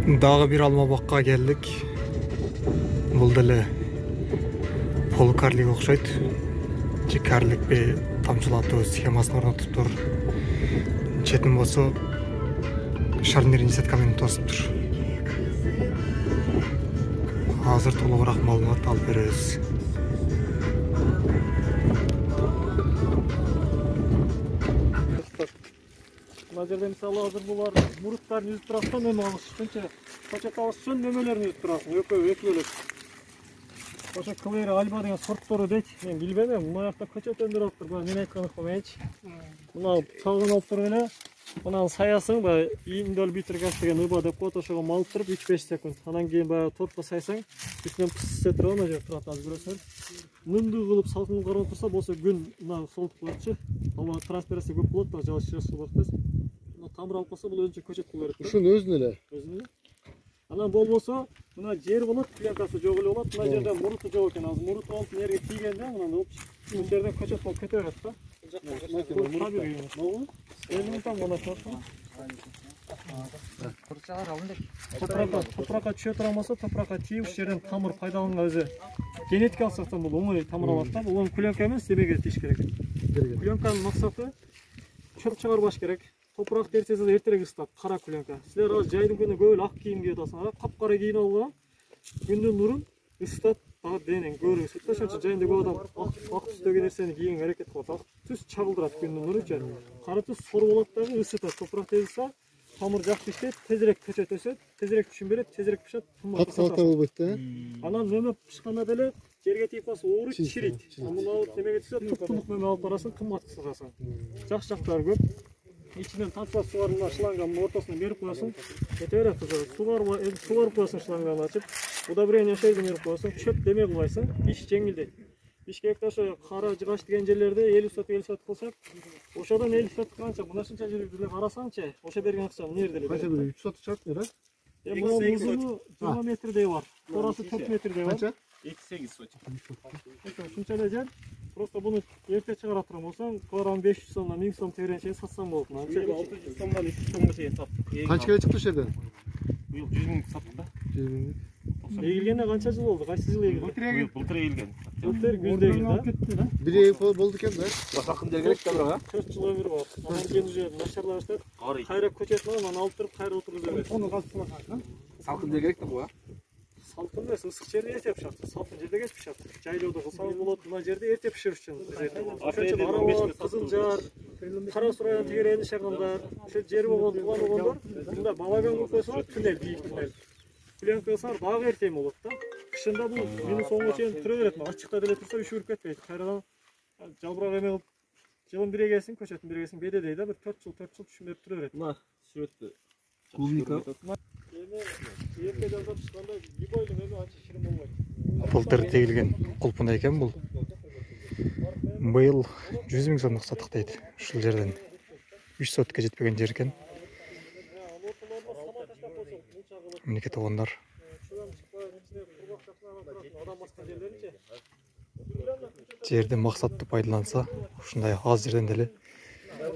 Дагы бир алма бакка келдик. Бул деле полукарлик окшойт. Же карликпи тамчылатуу схемасын орнотуптур. Четин болсо шарнирин сетка менен тосуптур. Азыр толугураак маалымат алып беребиз. Мына жерде мисалы азыр булар муруттарын үзүп турасың, нөмө алыш үчүнчө көчөт алыш үчүн нөмөлөрүн үзүп турасың, экөө эки бөлөк. Ошо Клейра Альба деген сорттору дейт. Мен билбейм, мына жакта көчөт өндүрүп атыптыр. Бул мен айткан ыкмайчы. Мына чалгын алып туруп эле, мына саясың, баягы индөл битиргас деген ыба деп коет, ошого малып туруп 3-5 секунд. Анан кийин баягы тортко сайсаң, үстүнөн пыссы туруп ана жер турат, азыр көрөсүңөр. Мындай кылып салкын карап турса, болсо күн мына солуп коетчу. Ала транспирация көп болот, да жааш болот. Тамыр алып калса, бул өзүнчө көчөт боло берет. Ушунун өзүнө эле. Өзүнө. Анан болбосо, мына жер болот, пленкасы жок эле болот. Мына жерден муруту жок экен. Азыр мурут болуп жерге тийгенде, мына ушул жерден көчөт болуп кете берет да. Топуракка түшө турган болсо, топуракка тийип, ушул жерден тамыр пайдаланганга өзү генетикалык жактан бул оңой тамыр алат да. Бул пленка эмес, демеге тийиш керек. Пленканын максаты чөп чыгарбаш керек. Топурак дертсең эртерээк ысытат, кара пленка. Силер азыр жайдын күнү көп эле ак кийим кийип атасыңар, капкара кийинип алган. Күндүн нурун ысытат, дагы денең көрүп ысытат. Ошон үчүн жайында көп адам ак түстөгү нерсени кийгенге аракет кылат. Ак түс чагылдырат күндүн нуручу. Кара түс сор болот дагы ысытат. Топурак тезилсе, тамыр жакшы иштейт, тезирээк көчөт өсөт, тезирээк түшүн берет, тезирээк пышат, кат болбойт да. Анан нөмө пышканда деле жерге тийип калса ооруйт, чирийт. Муну немеге түшсө, туп-тунук нөмө алып барасың, кымбат сатасың. Жакшы жактары көп. İçinden tamsa suvarına şlangamın ortasına verip koyasın. Yeter suvarıp koyasın şlangamı açıp. Bu da buraya yaşaydı verip koyasın. Çöp demeye koyarsın. İş cengildi. Bişkek'te şu kara cıgaç diyen yerlerde 50 saat kılsak. Oşadan 50 saat kılanca. Buna şunca jiriklerle karasanca. Oşa bergen akşam nerede? Kaça böyle 3 saat çarp ne lan? Bunun uzunu 20 metrede var. Orası 4 metrede var. Kaça? 2-8 soç. Şunca da gel. Просто bunu erте çıkara turan olsan, kilogram 500 somdan 1000 som tevren şeyi satsan boldu. 600 somdan 200 somga şeyi sattık. Kaç kere çıktı şeyden? Bu yıl 100 bin sattık da. 100 binlik. Egilgende kança yıl oldu? Kaç yıl egildi? Былтыр egilgen. Былтыр güzde egildi. Bir ev falan bulduk hem de. Sakın gerek de bura. 4 yıl ömür var. Aman kendi naşarlar işte. Kayra köçet var, aman alıp durup kayra oturup izlemek. Onu kalsın. Sakın gerek de bu. Salkın da ısık жерде erте pişat. Salkın жерде geç pişat. Жайлоодо кылсаңыз болот, мына жерде эрте пишириш үчүн. Ошон үчүн арабат, кызылжар, кара сурайдан тегерени шагындар, ошо жери болгон, тууган болгондор, мында балаган кылып койсоңор түнел, бийик түнел. Пленка кылсаңар дагы эрте болот да. Кышында бул минус 10га чейин тура берет. Ачыкта деле турса үшүрүп кетпейт. Кайрадан жалбырак эме кылып жылын бирегесиң, көчөтүн бирегесиң бедедей да, бир 4 жыл түшүн берип тура берет. Мына сүрөттү. Клубника. Ерте жазып чыкканда гибойлдун өзү анча ширин болбойт. Былтыр тегилген кулпунда экен бул. Быйыл 100 000 сомдук саттык дейт. Ушул жерден 3 сотка жетпеген жер экен. Минеке туугандар. Жерди максаттуу пайдаланса, ушундай аз жерден деле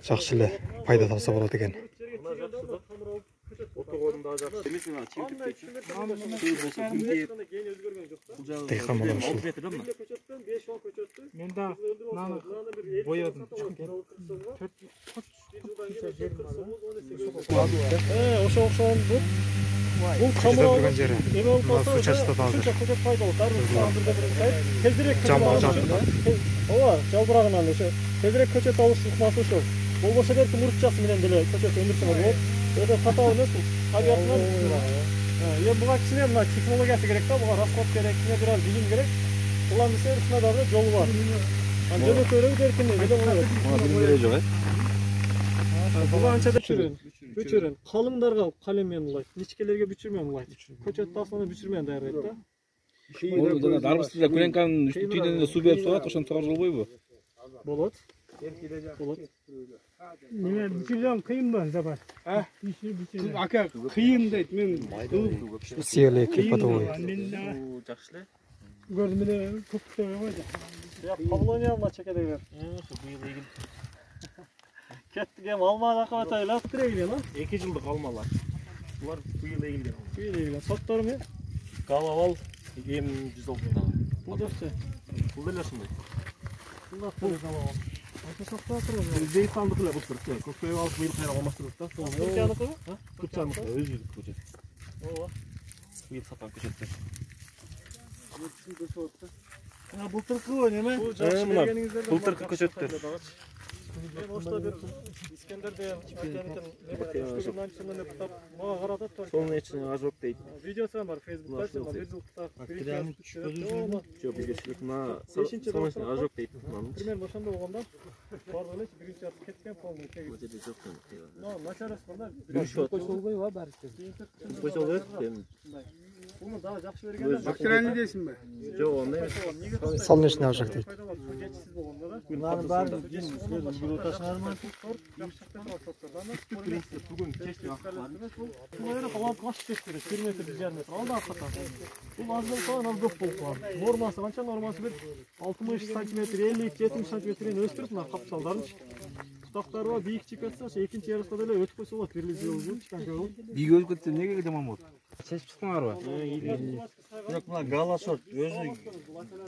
жакшы эле пайда табса болот экен. Тейхан болған ұшыл. Мен да наны боядым. Ошо окшогон бул. Бул камыр жері. Су чачтат алды. Жамбал жартыда. Ооба, жалбырагынан ошо. Тезирээк көчөт алыш ыкмасы ошо. Болбосо берки мурутчасы менен деле көчөт өндүрсөңөр болот. Öyle hata olmaz mı? Tabiatından ya bu kişiler buna teknolojisi gerek de, buna raskat gerek, yine biraz bilim gerek. Kullanmışsa üstüne da yol var. Ancak öyle bir derken ne? Buna bilim yok. Bu ançada büçürün. Kalınlarga kalemmen ulayt. Niçkelerge büçürmen ulayt. Köçet tasını büçürmen dair da. Onu darбыстыda Kulenkanın üstü tüyden su berip soğat, oşan soğar jol boybu. Bolot. Bolot. Nime büçüreceğim kıyım ben zabar. Aka kıyım deyt men. Siyerli klipatovoy. Gördüm bile çok seviyorum. Ya Pavlonya'mla çekedeler. Bu yıl egil. Kettik hem alma alakabat ayla. Tire gidiyor lan. 2 yıllık almalar. Булар быйыл эгилген. Быйыл эгилген. Сорттары эмне? Галавал М106. Бул жакчы. Бул деле ушундай. Бул галавал. Ошо сорттар турган. Зейтандыкы эле былтыр. Көпөйүп алып быйыл кайра алмаштырып да. Туркияныкы? Туркияныкы өзүбүздүк көчөт. Ооба. Быйыл саткан көчөттөр. Былтыркы неме? Былтыркы көчөттөр. Мен ошто бир Искендерде мага каратат. Солнечный ожог дейт. Видеосы бар Facebook'та, бир жылкыта. Жок, биргечлик на солнечный ожог дейт. Примерно ошондой болгондо бар эле биринчи жакты кеткен полный тегиз. Бул жерде жок экен. Но начарыс банда бир койсолбойбу баары? Койсолбойт. Буну дагы жакшы берген. Бактерияны дейсиңби? Жок, ондай эмес. Солнечный ожог дейт. Жетишсиз болгондо да. Мунун баары Бүгүн кечти акыры. Калап каш кетти. 1 метр 1,5 метр. Алда акыркан. Бул аз болсо анан көп болуп калат. Нормасы канча? Нормасы бир 60 сантиметр, 50-70 сантиметрден өстүрүп мына капсалдарын. Бутактары бар, бийик чип кетсе, ошо экинчи ярыста деле өтүп койсо болот. Бирлик жыл чыккан. Бийик өлүп кетти, эмнеге жаман болот? Чечип чыккаңарбы? Бирок мына гала сорт өзү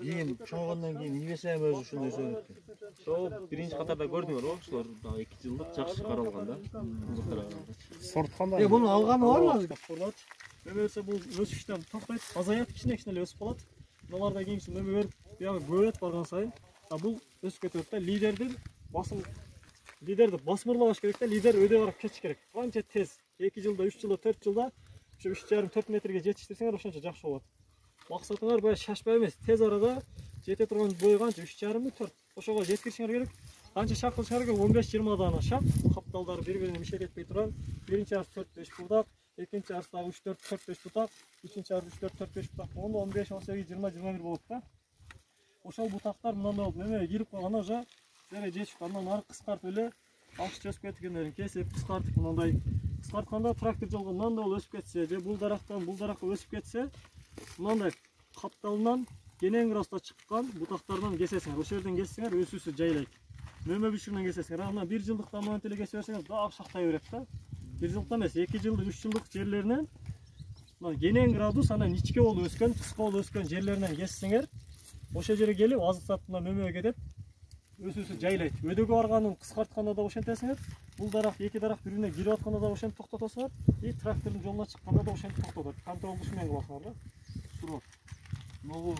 кийин чоңойгондон кийин небесем өзү ушундай өсөт. Ошо биринчи катарда көрдүңөр, ошолор 2 жылдык жакшы каралган да. сорт кандай? Буну алганы барбы азыр? Мөмөсө бул өсүштөн токтойт, азаят, кичине эле өсүп калат. Мыналарда кийинчи мөмө берип, бияга көбөйөт барган сайын. Бул өсүп кетет да. Лидерди басмырлабаш керек да, лидер өдө барып кетиш керек. Канча тез 2 жылда, 3 жылда, 4 жылда ошо 3,5-4 метрге жетиштирсеңер ошончо жакшы болот. Максатыңар баягы шашпай эмес, тез арада жете турган бой канча 3,5-4. Ошого жеткиришиңер керек. Канча шак кылышыңар керек? 15-20 дана шак. Капталдары бири-бирине мишель этпей турган. Биринчи арс 4-5 бутак, экинчи арстагы 3-4-4-5 бутак, үчүнчү арс 3-4-4-5 бутак. Онда 15-18-20-21 болот да. Ошол бутактар мындай болуп мөмөгө кирип калганда уже жерге жетип андан ары кыскартып эле алчы өсүп кеткендерин кесип кыскартып мындай кыскартканда трактор жолго мындай болуп өсүп кетсе же бул дарактан бул даракка өсүп кетсе мындай капталынан кенен кыраста чыккан бутактардан кесесиңер. Ошол жерден кессеңер өсүүсү жайлайт. Мөмө бишигинен кесесиңер. Анан 1 жылдыкта монтеле кесип берсеңер дагы шактай берет да. 1 жылдыкта эмес, 2 жылдык, 3 жылдык жерлеринен мына кенен градус анан ичке болуп өскөн, кыска болуп өскөн жерлеринен кессеңер ошол жерге келип азык сатына мөмөгө кетет. Өсүүсү жайлайт. Өдөгө барганын кыскартканда да ошентесиңер. Бул дарак, эки дарак бирине кирип атканда да ошентип токтотосуңар. И трактордун жолуна чыкканда да ошентип токтотот. Контролду ушумен кыласыңар да. Туруп. Могу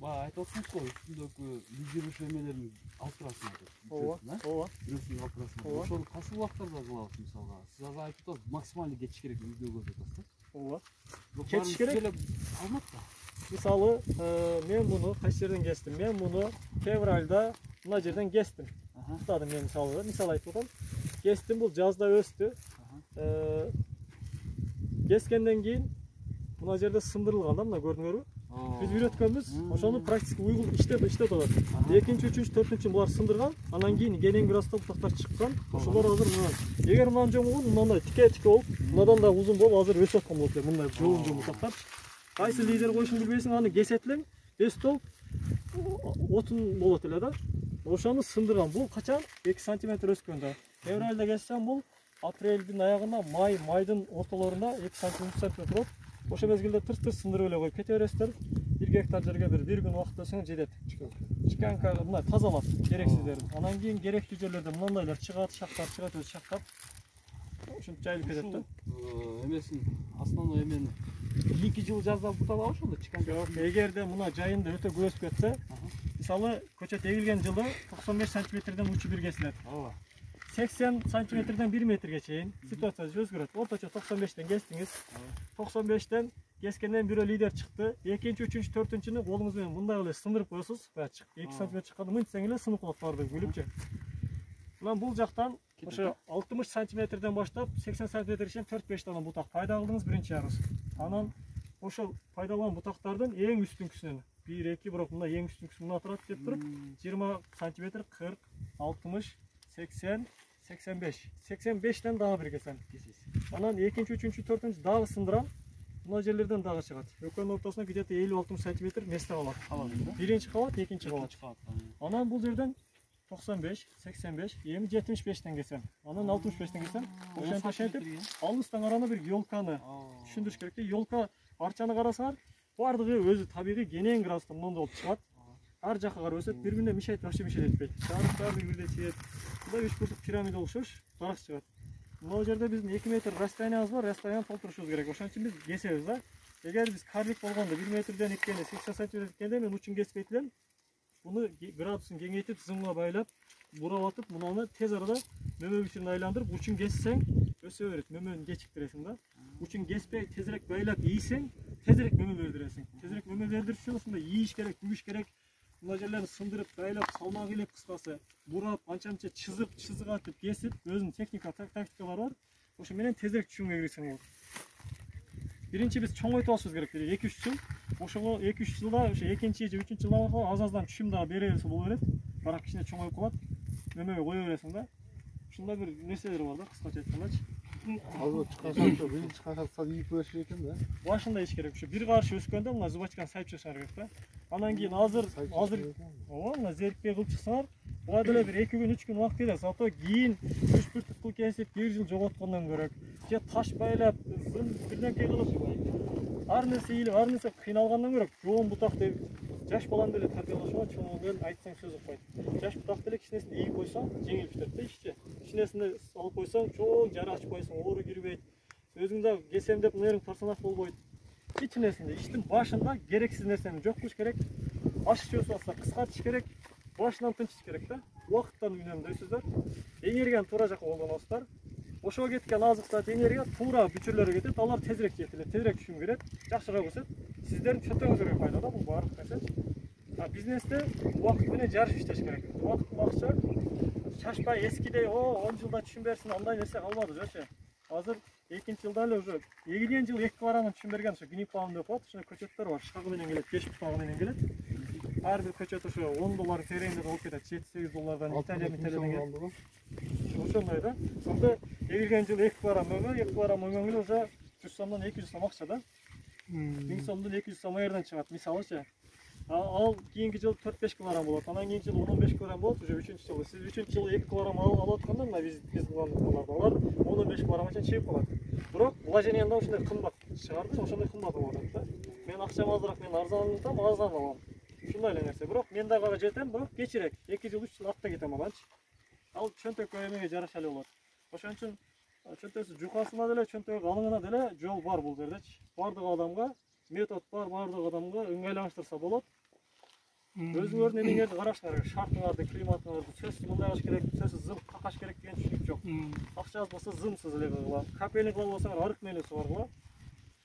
баягы айтып атсыңыз го, үстүндөгү лидер эмелерин алып турасыңар деп. Ооба, ооба. Бирөөсүн алып турасыңар. Ошону кайсы убактарда кылабыз мисалга? Сиз азыр айтып атасыз, максималдуу кетиш керек видеого деп атасыз. Ооба. Кетиш керек. Алматта. Мисалы, мен буну кайсы жерден кестим? Мен буну февралда мына жерден кестим. Уктадым мен мисалы айтып атам. Кестим, бул жазда өстү. Кескенден кийин мына жерде сындырылган да, мына көрдүңөрбү? Биз үйрөткөнбүз, ошону практика уйгул иштеп атат. Экинчи, үчүнчү, төртүнчү булар сындырган, анан кийин кенен граста бутактар чыккан. Ошолор азыр мына. Эгер мындан жомугун мындай тике болуп, мындан да узун болуп азыр өсүп аткан болот эле мындай жолун бутактар. Кайсы лидер коюшун билбейсиң, аны кесет элең, өстүп отун болот эле да. Ошону сындырган. Бул качан 2 сантиметр өскөн да. Февралда кессем бул апрелдин аягында, майдын ортолорунда 2 сантиметр болот. Ошол мезгилде тырс-тырс сындырып эле коюп кете бересиздер. 1 гектар жерге бир күн убакыт өсөң жетет. Чиканка мындай тазалап керексиздерин. Анан кийин керектүү жерлерде мындайлар чыгат, шактап чыгат, өз шактап. Ушинтип жайылып кетет да. Эмесин, основной эмени 2 жыл жазда буталабы ошондо чиканка? Жок, эгерде мына жайында өтө көп өсүп кетсе, мисалы көчөт эгилген жылы 95 сантиметрден учу бир кесилет. Ооба. 80 сантиметрден 1 метрге чейин ситуация өзгөрөт. Орточо 95тен кестиңиз. 95тен кескенден бирөө лидер чыкты. Экинчи, үчүнчү, төртүнчүнү колуңуз менен мындай эле сындырып коесуз. 2 сантиметр чыкканда мынтсең эле сынып калат баардыгы күлүпчө. Анан бул жактан ошо 60 сантиметрден баштап 80 сантиметр чейин 4-5 дана бутак пайда кылдыңыз биринчи ярыс. Анан ошол пайдаланган бутактардын эң үстүнкүсүнөн 1-2 бирок мына эң үстүнкүсү мына турат деп туруп 20 сантиметр, 40, 60, 80, 85. 85тен дагы бир кесем. Анан экинчи, үчүнчү, төртүнчү дагы сындырам. Мына жерлерден дагы чыгат. Экөөнүн ортосуна где-то 50-60 сантиметр месте калат. Биринчи калат, экинчи калат. Анан бул жерден 95, 85, эми 75'ten kesem. Анан 65'ten kesem. Ошентип, алыстан карана бир ёлканы түшүндүрүш керек да. Ёлка арчаны карасаңар, бардыгы өзү табигый кенен градуста мондо болуп чыгат. Ар жакка карап өсөт, бири-бирине мешайт, вообще мешайт этпейт. Жарыктар бир-бирде чыгат. Мында 3 бурчук пирамида окшош дарак чыгат. Мына жерде биздин 2 метр расстояниябыз бар, расстоянияны толтурушубуз керек. Ошон үчүн биз кесебиз да. Эгер биз карлик болгондо 1 метрден эккенде 80 см эккенде мен учун кеспейт элем. Буну градусын кеңейтип, зымга байлап, бурап атып, мунаны тез арада мөмө бичирин айландырып, учун кессең өсө берет. Мөмөнү кечиктиресиң да. Учун кеспей, тезирээк байлап ийсең, тезирээк мөмө бердиресиң. Тезирээк мөмө бердириш үчүн ушундай ийиш керек, бүгүш керек. Мына жерлерин сындырып, байлап, салмак илеп, кыскасы, бурап, анча-мынча чызып, чызыгатып, кесип, өзүнүн техника, тактикалары бар. Ошо менен тезирээк түшүнгө кирсең болот. Биринчи биз чоңойтуп алышыбыз керек. 2-3 жыл. Ошого 2-3 жылда, ошо 2-чи же 3-чү жылда аз-аздан түшүм дагы бере берсе боло берет. Бирок кичине чоңоюп калат. Мөмөгө кое бересиң да. Ушундай бир нерселер бар да, кыскача айткандачы. Ал чыккан биринчи карашта ийип бериш экен да. Башында иш керек. Ушу бир карыш өскөндө мына зубачканы сайып чыгышыңар керек да. Анан кийин азыр мына зерикпей кылып чыксаңар, буга деле бир 2 күн 3 күн убакыт кетет. Зато кийин 3-1 туткул кесип 1 жыл жоготкондон көрөк, же таш байлап, бирденке кылып, ар нерсе ийилип, ар нерсе кыйналгандан көрөк, жоон бутак деп жаш баланы деле тарбиялашып атат, чоң менен айтсаң сөз укпайт. Жаш бутак деле кичинесин ийип койсоң, жеңил бүтөт да ишчи. Кичинесин алып койсоң, чоң жара ачып койсоң, оору кирбейт. Өзүң да кесем деп мына жериң персонаж болбойт. Кичинесинде иштин башында керексиз нерсени жок кылыш керек. Ашык өсүп атса кыскартыш керек. Башынан тынчыш керек да. Убакыттан үнөмдөйсүздөр. Энергияны туура жакка колдоносуздар. Ошого кеткен азык энергия туура бүчүрлөргө кетет. Алар тезирээк жетилет, тезирээк түшүм берет, жакшыраак өсөт. Сиздердин чөтөңүзгө пайда да бул баардык нерсе. Бизнесте убакыт менен жарышып иштеш керек. Убакыт бакча шашпай эскидей, 10 жылда түшүм берсин, андай нерсе калбады жочу. Азыр 2-нчи жылда эле уже 2 жыл 2 квадратын түшүм берген, ошо гнип палм деп коет, ошо көчөттөр бар, шагы менен келет, 5 бутагы менен келет. Ар бир көчөт ошо 10 доллар тереңде болуп кетет, 7-8 доллардан Италияден келет. Ошондой да. Сонда эгерген жыл 2 квадрат мөмө эле уже 100 сомдон 200 сом акча да. 1000 сомдон 200 сом жерден чыгат, мисалычы. Ал кийинки жыл 4-5 килограмм болот. Анан кийинки жыл 15 килограмм болот, уже 3-чү жылы. Сиз 3-чү жылы 2 килограмм алып атканда мына биз булгандыктар алар 15 килограммга чейин чыгып калат. Бирок вложениянда ошондой кымбат чыгарды, ошондой кымбат болот да. Мен акчам азыраак, мен арзанытам, арзан алам. Ушундай эле нерсе. Бирок мен дагы жетем, бирок кечирээк. 2 жыл 3 жыл артта кетем аланчы. Ал чөнтөккө эмеге жараша эле болот. Ошон үчүн чөнтөсү жукасына деле, чөнтөгү калыңына деле жол бар бул жердечи. Бардык адамга метод бар, бардык адамга ыңгайлаштырса болот. Өзүңөрдүн эмеңерди карашыңар керек, шартыңарды, климатыңарды, сөзсүз мындай кылыш керек, сөзсүз зым какаш керек деген түшүнүк жок. Акчаңыз болсо зымсыз эле кыла, капельник кылып болсоңор арык менен сугаргыла.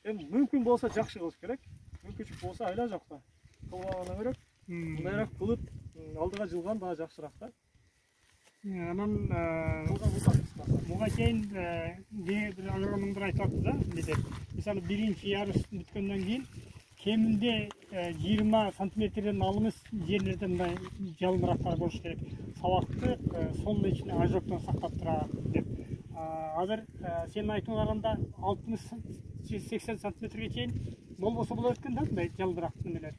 Эми мүмкүн болсо жакшы кылыш керек, мүмкүнчүлүк болсо айла жокто кылгандан көрөк, мындайраак кылып алдыга жылган дагы жакшыраак да. Анан буга чейин бир агрономдор айтып атты да, биде. Мисалы биринчи ярыш бүткөндөн кийин кеминде 20 сантиметрден алымыз жерлерде мындай жалыныраактар болуш керек. Сабакты сонун ичине ажоктон сактап турат деп. Азыр сенин айтууңа караганда 60-80 сантиметрге чейин болбосо болот экен да, мындай жалбырак немелер.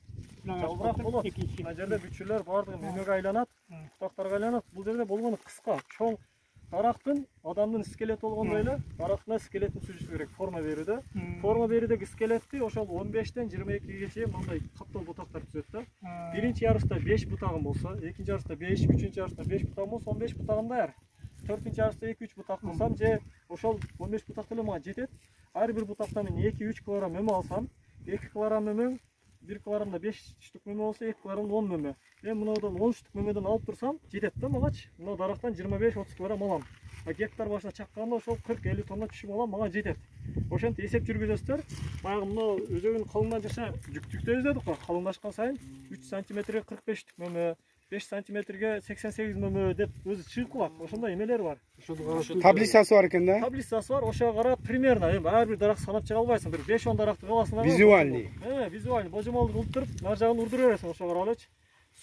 Жалбырак болот. Мына жерде бүчүрлөр бардыгы мөмөгө айланат, бутактарга айланат. Бул жерде болгону кыска, чоң дарактын адамдын скелети болгондой эле, дарактына скелетин түзүш керек, форма берүүдө. Форма берүүдөгү скелетти ошол 15-тен 22ге чейин мындай каптоо бутактар түзөт да. Биринчи ярышта 5 бутагым болсо, экинчи ярышта 5, үчүнчү ярышта 5 бутагым болсо, 15 бутагым даяр. 4-нчи ярышта 2-3 бутак кылсам же ошол 15 бутак деле мага жетет. Ар бир бутактан мен 2-3 килограмм мөмө алсам, 2 килограмм мөмө 1 килограммда 5 штук мөмө болсо 2 килограммда 10 мөмө. Мен мынаудан 10 штук мөмөдөн алып турсам, жетет да магачы. Мына дарактан 25-30 килограмм алам. Гектар башына чакканда ошол 40-50 тонна түшүм алам, мага жетет. Ошентип эсеп жүргүзөсүздөр. Баягы мына өзөгүн калыңдан жаша жүктүктөбүз дедик го. Калыңдашкан сайын 3 сантиметрге 45 штук мөмө, 5 сантиметрге 88 мөмө деп өзү чыгып калат. Ошондой эмелер бар. Таблицасы бар экен да. Таблицасы бар. Ошого карап примерно ар бир дарак санап чыга албайсың. Бир 5-10 даракты каласың да. Визуальный. Визуальный. Божомолду кылып туруп, нар жагын урдура бересиң ошого карап элечи.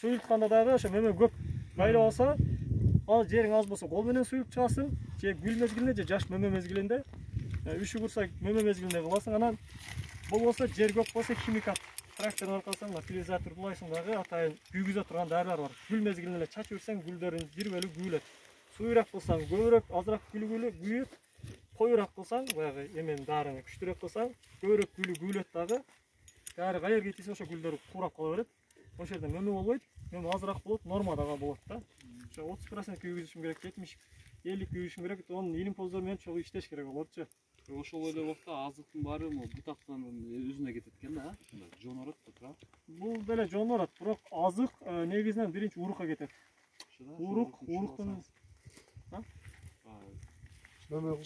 Суйултканда дагы ошо мөмө көп байлап алса, ал жериң аз болсо кол менен суюп чыгасың, же гүл мезгилинде, же жаш мөмө мезгилинде, үшү курса мөмө мезгилинде кыласың. Анан болбосо жер көп болсо химикат трактордун аркасынан мына филизатор булайсың дагы атайын күйгүзө турган дарылар бар. Гүл мезгилинде эле чачып берсең гүлдөрүн жирбелүү күйүлөт. Суюраак кылсаң көбүрөөк, азыраак күйүп, коюраак кылсаң баягы эменин дарыны күчтүүрөөк кылсаң көбүрөөк күйүлөт дагы. Дары каерге тийсе ошо гүлдөр курап кала берет. Ошол жерде мөмө болбойт. Мөмө азыраак болот, нормадагы болот да. Ошо 30% күйгүзүшүм керек, 70-50 күйгүзүшүм керек. Онун илимпоздор менен чогуу иштеш керек болотчу. Ошол эле убакта азыктын баары бутактан өзүнө кетет экен да, жонорот туура. Бул деле жонорот, бирок азык негизинен биринчи урукка кетет. Уруктун мөмөнү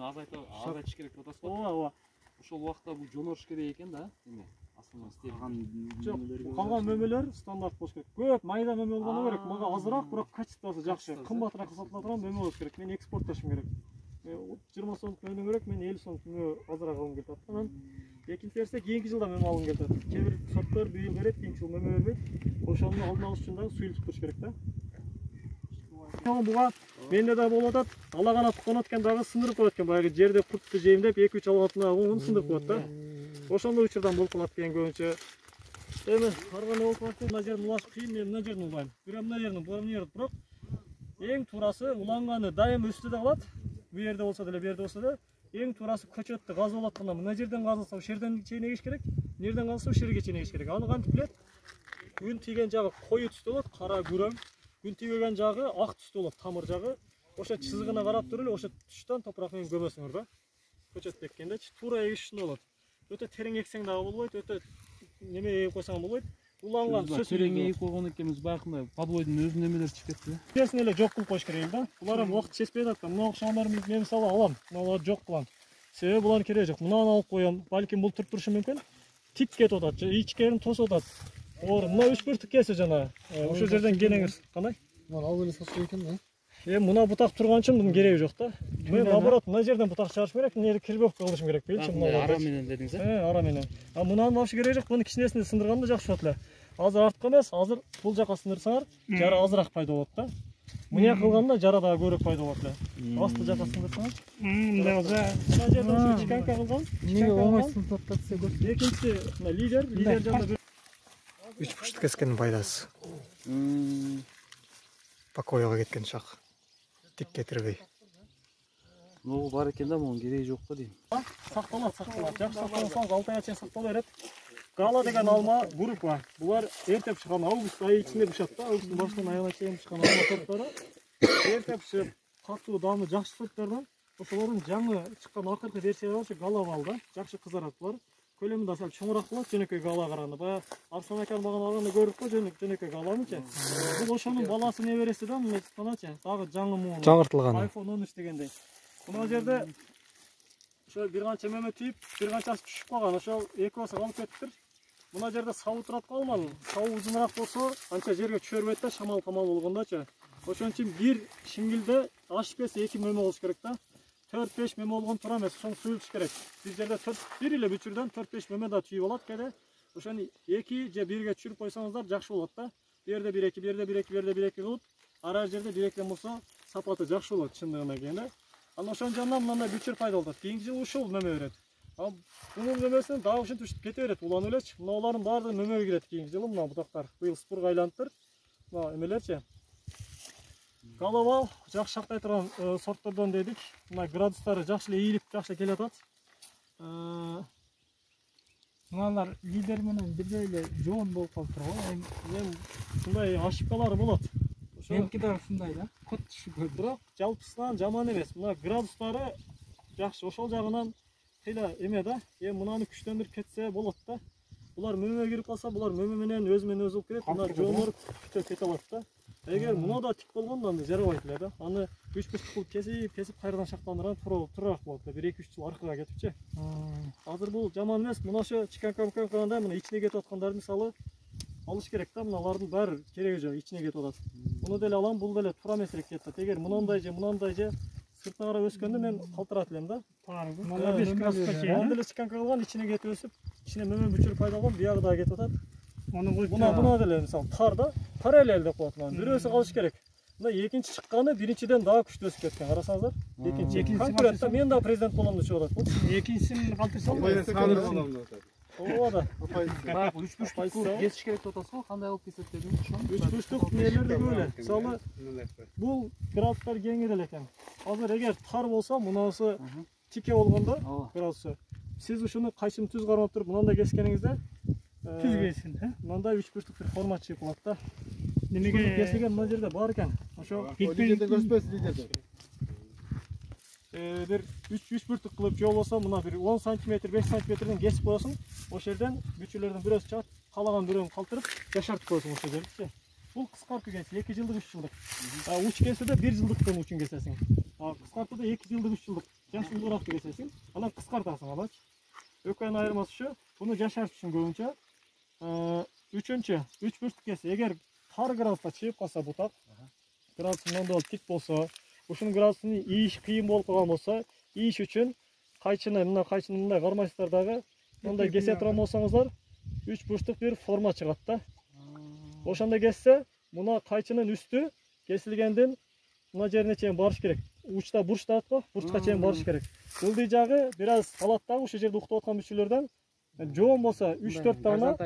азайтыш керек деп атасыз го. ооба. Ошол убакта бул жоноруш керек экен да, эме. Асылма Жок, калган мөмөлөр стандарт болуш керек. Көп майда мөмө болгону керек. Мага азыраак, бирок качествосу жакшы. Кымбатыраак сатыла турган мөмө болуш керек. Мен экспорттошум керек. 20 сомдук мөмө керек, мен 50 сомдук мөмө азыраак алгым келет. Анан экинчи нерсе кийинки жылда мөмө алгым келет. Кээ бир сорттор быйыл берет, кийинки жыл мөмө бербейт. Ошону алдын алыш үчүн дагы суюлтуп туруш керек да. Буга менде да болуп атат. Алаганат конот экен дагы сындырып коет экен. Баягы жерде куртту жейм деп 2-3 алагатына оңун сындырып коет да. Ошондой учурдан болуп калат экен көбүнчө. Эми арганы болуп калат. Мына жерин улаш кыйын, мен мына жерин улайм. Бирок мына жерин, бирок эң туурасы уланганы дайым үстүдө калат. Bu yerde olsa da, bir yerde olsa da en tuğrası köçöttü gaz olattığında bu nereden gaz olsa o şerden çeyine geç gerek, nereden gaz olsa o şere geçene geç gerek. Anı kanıt bilet, gün tigen jağı koyu tüstü olur, kara güröm, gün tigen jağı ak tüstü olur, tamır jağı. Oşa çizgine karap durulu, oşa tuştan toprakın gömösün orada. Köçöt bekkende, tuğra egişinde olur. Öte terin eksen dağı bolboyt, öte neme egip koysan bolboyt. Ulangan söz terin egip koygon экенбиз байкында подвойдун өзүнүн эмелери чыгып кетти. Берсин эле жок кылып коюш керек да. Булар убакыт чечпей атат да. Мына окшогондор мен мисалы алам. Мыналарды жок кылам. Себеби булар кереги жок. Мынаны алып коем. Балким бул туруп турушу мүмкүн. Тик кетип атат. Ичкерин тосуп атат. Оор мына 3-1 тикеси жана. Ошол жерден келеңиз. Кандай? Мына алып эле сатып экен да. Мына бутак турган үчүн мунун кереги жок да. Мен наоборот мына жерден бутак чыгарышым керек, мына жерге кирбеп кылышым керек. Билчи мына ара менен дедиңиз э? Ара менен. А мунаны вообще кереги жок. Муну кичинесинде сындырганда жакшы болот эле. Азыр артка эмес, азыр бул жака сындырсаңар, жара азыраак пайда болот да. Муну кылганда жара дагы көбүрөөк пайда болот эле. Асты жака сындырсаңар. Мындай болсо, мына жерде ушу чиканка кылган. Эмнеге оңой сындырып атса көрсөт. Экинчиси мына лидер жанда 3 бурчту кескендин пайдасы. Покоюга кеткен шак. Тик кетирбей. Могу бар экен да, мунун кереги жок го дейм. Сакталат. Жакшы сактансаңыз 6 айга чейин сактала берет. Gala деген алма группа. Булар эртеп чыккан август айы ичинде бышат да. Августтун башынан айына чейин чыккан алма сорттору. Эртеп чыгып, катуу даамы жакшы сорттордон. Ошолордун жаңы чыккан акыркы версиялары ушу галавал да. Жакшы кызарат булар. Көлөмү да сал чоңураак болот, жөнөкөй гала караганда. Баягы Арслан акам баган алганда көрдүк го, жөнөкөй галамычы. Бул ошонун баласы небереси да, мына каначы. Дагы жаңы муун. Жаңыртылган. iPhone 13 дегендей. Мына жерде ошо бир канча мөмө тийип, бир канчасы түшүп калган. Ошол эки баса калып кетиптир. Мына жерде сабы турат го алманын. Сабы узунараак болсо, анча жерге түшөрбөйт да, шамал камал болгондочу. Ошон үчүн бир шиңгилде ашып кетсе 2 мөмө болуш керек да. 4-5 мөмө болгон туура эмес, ошону суюлуш керек. Бир жерде 4 эле бүчүрдөн 4-5 мөмө да түйүп алат кеде. Ошону 2 же 1ге түшүрүп койсоңуздар жакшы болот да. Бу жерде 1-2, бу жерде 1-2, бу жерде 1-2 кылып, ара жерде 1-2 болсо сапаты жакшы болот чындыгына келгенде. Анан ошонун жанынан мындай бүчүр пайда болот. Кийинки жыл ушул мөмө берет. Bunun mümesini daha uşun tüşüp kete ulan öyle çık. Bunların barda mümeye giret kiyinci yılım mı budaklar. Bu yıl spurga aylantıdır. Emelerçe. Galaval, jakşı şaktay turan sortlardan dedik. Buna gradusları jakşı eğilip jakşı kele atat. Bunlar lider menen bir böyle joğun bolup kalıp turgo. Hem şunday aşıpkaları bolat. Benki de şunday da. Kot düşüp Biroq жалпысынан жаман эмес. Мына градустары жакшы, ошол жагынан Hela eme da, mınanı күчтөндүрүп кетсе болот да. Булар мөмө кирип калса, булар мөмө менен өзү болуп кетет. Мына жоонор күтө кете алат да. Эгер мына да тик болгондо аны жарабайт эле да. Аны 3-5 кылып кесип кайрадан шактандырган туурак болот да. 1-2-3 жыл аркага кетипчи. Азыр бул жаман эмес. Мына ошо чиканка кылганда мына ичине кетип аткандарды мисалы алыш керек да. Мыналардын баары кереги жок, ичине кетип атат. Муну деле алам, бул деле туура эмесирээк кетет. Эгер мындай же сыртына карап өскөндө мен калтырат элем да. Мына деле чиканка кылган, ичине кетип өсүп, ичине мөмө бүчүр пайда болгон, биягы дагы кетип атат. Мына деле мисалы тар да, параллель деп коет мына. Бирөөсү калыш керек. Мына экинчи чыкканы биринчиден дагы күчтүү өсүп кеткен. Карасаңыздар, экинчи конкурент да, мен да президент болом деп чыгып атат. Экинчисин калтырсам, Ооба. Баягы 3/4 кесиш керек деп атасыз го, кандай кылып кесет дедиңиз ошону? 3/4 нелерди böyle. Мисалы, бул градустар кеңири эле экен. Азыр эгер тар болсо, мунасы тике болгондо градусу. Сиз ушуну кайчым түз кармап туруп мындай кескениңизде Түз кесин, мындай 3/4 бир формат чыгып калат да. Немеге Кесилген мына жерде бар экен. Ошо Лидерде көрсөтпөйсүз лидерде. бир 3/4 кылып же болбосо мына бир 10 см, 5 см кесип коесуң. Ошол жерден бүчөлөрдүн бирөөсү чыгат, калаган бирөөнү калтырып жашартып коесуң ошол жерди. Бул кыскартуу кеси 2 жылдык, 3 жылдык. Уч кесиде 1 жылдыктын учун кесесиң. Кыскартууда 2 жылдык, 3 жылдык жаш улууракты кесесиң. Анан кыскартасың, алачы. Экөөнүн айырмасы ушу. Буну жашартыш үчүн көбүнчө. Үчүнчү 3/4 кеси эгер тар градуста чыгып калса бутак, градусу мындай тик болсо, ушунун градусун ийиш кыйын болуп калган болсо, ийиш үчүн кайчыны мындай кармайсыздар дагы, мындай кесе турган болсоңуздар, 3/4 бир форма чыгат да. Ошондой кессе, мына кайчынын үстү кесилгенден мына жерине чейин барыш керек. Учта бурч дат го, бурчка чейин барыш керек. Ылдый жагы бир аз салат дагы ушул жерде уктап аткан мүчөлөрдөн жоон болсо 3-4 дана,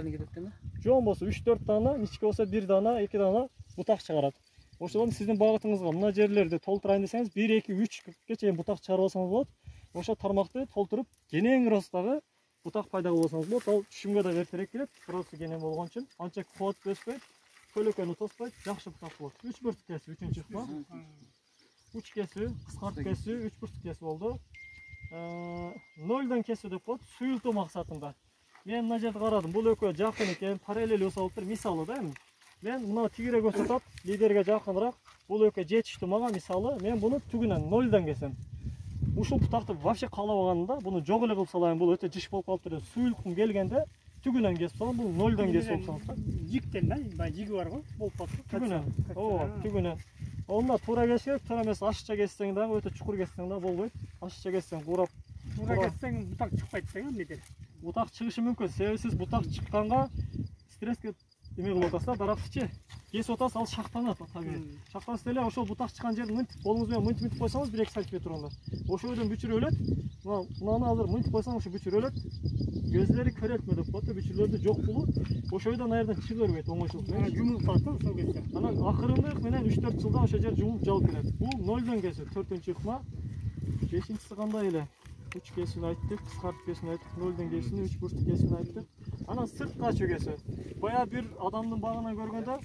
жоон болсо 3-4 дана, ички болсо 1 дана, 2 дана бутак чыгарат. Ошондон сиздин багытыңызга мына жерлерди толтурайын десеңиз 1, 2, 3 чейин бутак чыгарып алсаңыз болот. Ошо тармакты толтуруп, кенен градустагы бутак пайда кылып алсаңыз болот. Ал түшүмгө да эртерээк келет, градусу кенен болгон үчүн. Анча кубат өспөйт, көлөкөнү тоспойт, жакшы бутак болот. 3/4 кеси, 3-чү ыкма. 3 кеси, кыскартуу кеси, 3/4 кеси болду. 0дон кесүү деп коет, суюлтуу максатында. Мен мына жерде карадым, бул экөө жакын экен, параллель болсо болуптур, мисалы да эми. Мен мына тигирээк өсөтөт, лидерге жакыныраак, бул экөө жетиштүү мага, мисалы, мен буну түгүнөн 0дон кесем. Ушул бутакты вообще каалабаганымда, буну жок эле кылып салайын, бул өтө жыш болуп калыптыр деп суюлткум келгенде, түгүнөн кесип салам, бул 0дон кесип алсаңыз да. жиктен да, баягы жиги бар го, болуп калат. Түгүнөн. Ооба, түгүнөн. Онда туура кесиш керек, туура эмес ашыкча кессең дагы, өтө чукур кессең дагы болбойт. Ашыкча кессең курап, Туура кессең бутак чыкпайт да, лидер. бутак чыгышы мүмкүн. Себеби сиз бутак чыкканга стресске эме кылып атасыз да, дарактычы. Кесип атасыз, ал шактанат табигый. Шактанса эле ошол бутак чыккан жерди мынтип колуңуз менен мынтип койсоңуз 1-2 см турганда. Ошол жерден бүчүрүп өлөт. Мынаны азыр мынтип койсоң ошо бүчүрүп өлөт. Көзлөрү көрөтмө деп коет, бүчүрлөрдү жок кылуу. Ошол жерден аердан чыгып бербейт оңойчулук менен. Жумулуп калат да ошол кезде. Анан акырындык менен 3-4 жылда ошол жер жумуп жалып келет. Бул 0дон кесүү, 4-чү ыкма. 5-чиси кандай эле? 3 кесүүнү айттык, кыскартып кесүүнү айттык, 0дон кесүүнү, 3/4 кесүүнү айттык. Анан сыртка ачуу кесүү. Бая бир адамдын багынан көргөндө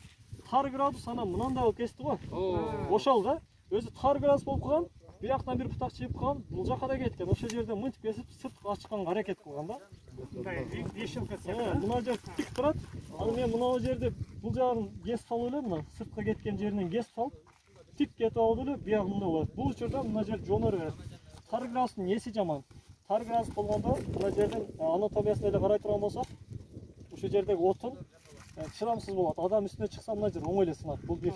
тар градус анан мынандай болуп кести го. Ошол да. Өзү тар градус болуп калган, бияктан бир бутак чыгып калган, бул жака да кеткен. Ошол жерден мынтип кесип, сыртка ачканга аракет кылган да. Мындай решилка Мына жер тик турат. Ал мен мына жерде бул жагын кесип салып эле, мына сыртка кеткен жеринен кесип салып, тик кетип алып эле биягы мындай болот. Бул учурда мына жер жонор берет. Тар градустун эси жаман. Тар градус болгондо мына жерден анатомиясына эле карай турган болсок, ушул жердеги отун чыдамсыз болот. Адам үстүнө чыкса мына жер оңой эле сынат. Бул бир